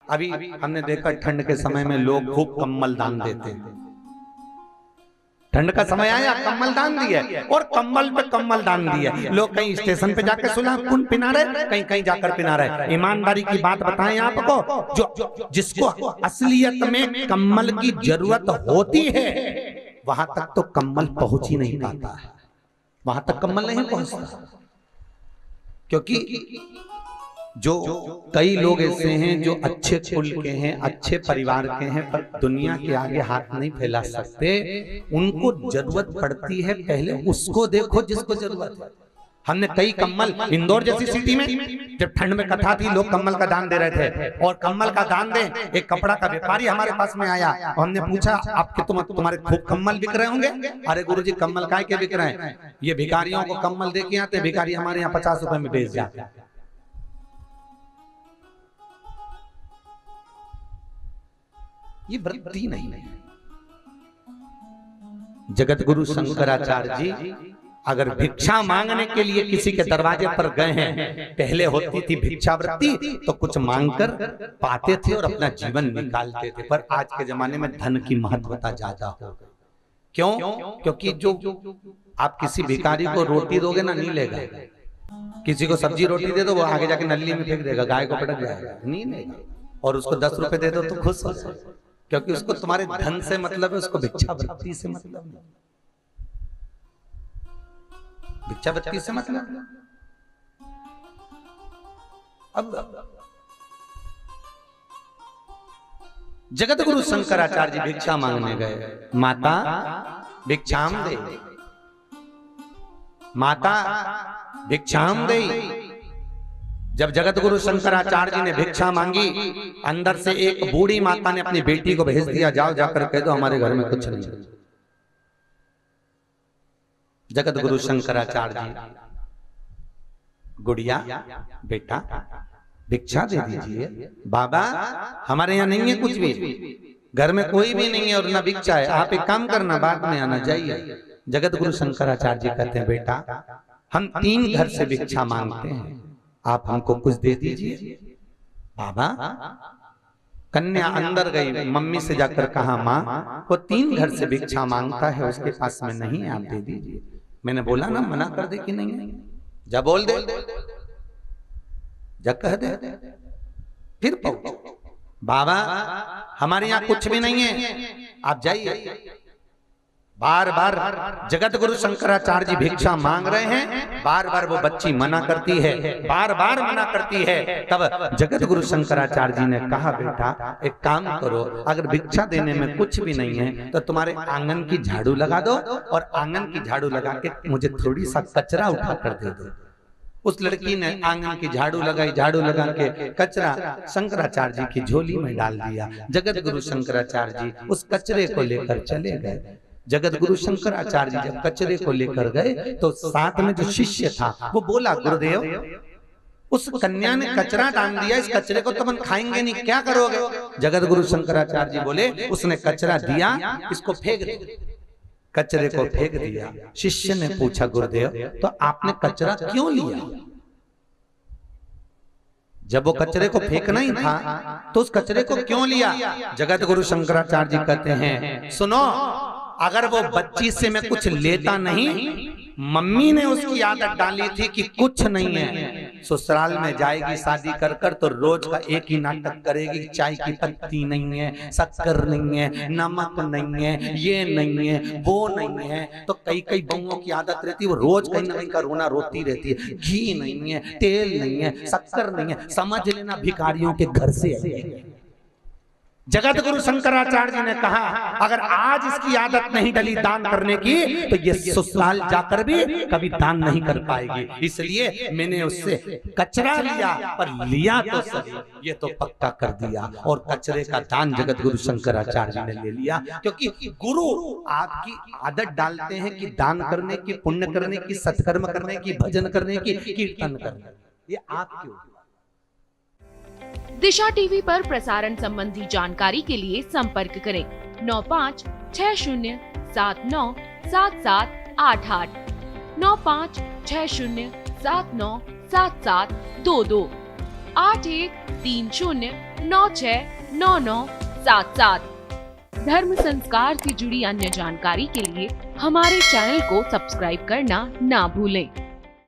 अभी हमने देखा ठंड के समय में लोग खूब कम्बल दान देते हैं। ठंड का समय आया, कम्बल दान दिया और कम्बल पे कम्बल दान दिया। लोग कहीं स्टेशन पे जाकर सुलह कौन पिना रहे, कहीं कहीं जाकर पिना रहे। ईमानदारी की बात बताएं आपको, जो जिसको असलियत में कम्बल की जरूरत होती है वहां तक तो कम्बल पहुंच ही नहीं पाता है, वहां तक कम्बल नहीं पहुंचता। क्योंकि जो कई लोग ऐसे हैं जो अच्छे कुल के हैं, अच्छे परिवार के हैं, पर दुनिया के आगे हाथ नहीं फैला सकते। उनको जरूरत पड़ती है, पहले उसको देखो जिसको जरूरत है। हमने कई कम्बल, इंदौर जैसी सिटी में जब ठंड में कथा थी, लोग कम्बल का दान दे रहे थे और कम्बल का दान दे एक कपड़ा का व्यापारी हमारे पास में आया और हमने पूछा आपके तुम्हारे खूब कम्बल बिक रहे होंगे। अरे गुरुजी कम्बल काय के बिक रहे हैं, ये भिखारियों को कम्बल दे के आते, भिखारी हमारे यहाँ 50 रुपए में बेच जाते हैं। ये वृत्ति नहीं है। जगत गुरु शंकराचार्य जी अगर भिक्षा मांगने के लिए किसी के दरवाजे पर गए हैं, पहले होती थी भिक्षावृत्ति, तो कुछ मांगकर पाते थे और अपना जीवन निकालते थे। पर आज के जमाने में धन की महत्वता ज्यादा हो गई। क्यों? क्योंकि जो आप किसी भिखारी को रोटी दोगे ना, नहीं लेगा। किसी को सब्जी रोटी दे दो, वो आगे जाके नली में फेंक देगा, गाय को पटक जाएगा, नहीं लेगा। और उसको 10 रुपए दे दो तो खुश हो जाए, क्योंकि उसको तुम्हारे धन से मतलब है, उसको भिक्षावृत्ति से मतलब नहीं। भिक्षावृत्ति से मतलब अब जगत गुरु शंकराचार्य जी भिक्षा मांगने गए। माता भिक्षाम दे, माता भिक्षाम दे। जब जगत गुरु शंकराचार्य जी ने भिक्षा मांगी, अंदर से एक बूढ़ी माता ने अपनी बेटी को भेज दिया, जाओ जाकर कह दो हमारे घर में कुछ नहीं है। जगत गुरु शंकराचार्य जी, गुड़िया बेटा भिक्षा दे दीजिए। बाबा हमारे यहाँ नहीं है कुछ भी, घर में कोई भी नहीं है और ना भिक्षा है, आप एक काम करना बाद में आना, जाइए। जगत गुरु शंकराचार्य जी कहते हैं बेटा हम 3 घर से भिक्षा मांगते हैं, आप हमको कुछ दे दीजिए। बाबा कन्या अंदर गई, मम्मी से जाकर कहा माँ वो 3 घर से भिक्षा मांगता है, उसके पास में नहीं है, आप दे दीजिए। मैंने बोला ना, मना कर दे कि नहीं है, जा बोल दे, जा कह दे, फिर पहुंचो। बाबा हमारे यहाँ कुछ भी नहीं है, आप जाइए। बार बार जगत गुरु शंकराचार्य जी भिक्षा मांग रहे हैं, बार बार वो बच्ची मना करती है, बार बार मना करती है। तब जगत गुरु शंकराचार्य जी ने कहा बेटा एक काम करो, अगर भिक्षा देने में कुछ भी नहीं है तो तुम्हारे आंगन की झाड़ू लगा दो और आंगन की झाड़ू लगा के मुझे थोड़ी सा कचरा उठा कर दे दो। उस लड़की ने आंगन की झाड़ू लगाई, झाड़ू लगा के कचरा शंकराचार्य जी की झोली में डाल दिया। जगत गुरु शंकराचार्य जी उस कचरे को लेकर चले गए। जगत गुरु शंकराचार्य जी जब कचरे को लेकर गए तो साथ में जो शिष्य था वो बोला गुरुदेव उस कन्या ने कचरा डाल दिया, इस कचरे को तो हम खाएंगे नहीं, क्या करोगे? जगत गुरु शंकराचार्य जी बोले उसने कचरा दिया, इसको फेंक दे। कचरे को फेंक दिया। शिष्य ने पूछा गुरुदेव तो आपने कचरा क्यों लिया? जब वो कचरे को फेंकना ही था तो उस कचरे को क्यों लिया? जगत गुरु शंकराचार्य जी कहते हैं सुनो, अगर वो बच्ची से मैं कुछ लेता नहीं, मम्मी ने उसकी आदत डाली थी कि कुछ नहीं है, ससुराल में जाएगी शादी कर कर तो रोज का एक ही नाटक करेगी, चाय की पत्ती नहीं है, शक्कर नहीं है, नमक नहीं है, ये नहीं है, वो नहीं है। तो कई कई बहुओं की आदत रहती है, वो रोज कहीं ना कहीं का रोना रोती रहती है, घी नहीं है, तेल नहीं है, शक्कर नहीं है, समझ लेना भिखारियों के घर से है। जगत गुरु शंकराचार्य जी ने कहा अगर आज इसकी आदत नहीं डली दान करने की तो ये ससुराल जाकर भी कभी दान नहीं कर पाएगी, इसलिए मैंने उससे कचरा लिया, पर लिया तो सही, ये तो पक्का कर दिया। और कचरे का दान जगत गुरु शंकराचार्य जी ने ले लिया, क्योंकि गुरु आपकी आदत डालते हैं कि दान करने की, पुण्य करने की, सत्कर्म करने की, भजन करने की, कीर्तन करने की, ये आपके ऊपर। दिशा टीवी पर प्रसारण संबंधी जानकारी के लिए संपर्क करें 9560797788 9560797722। 8130969977। धर्म संस्कार से जुड़ी अन्य जानकारी के लिए हमारे चैनल को सब्सक्राइब करना ना भूलें।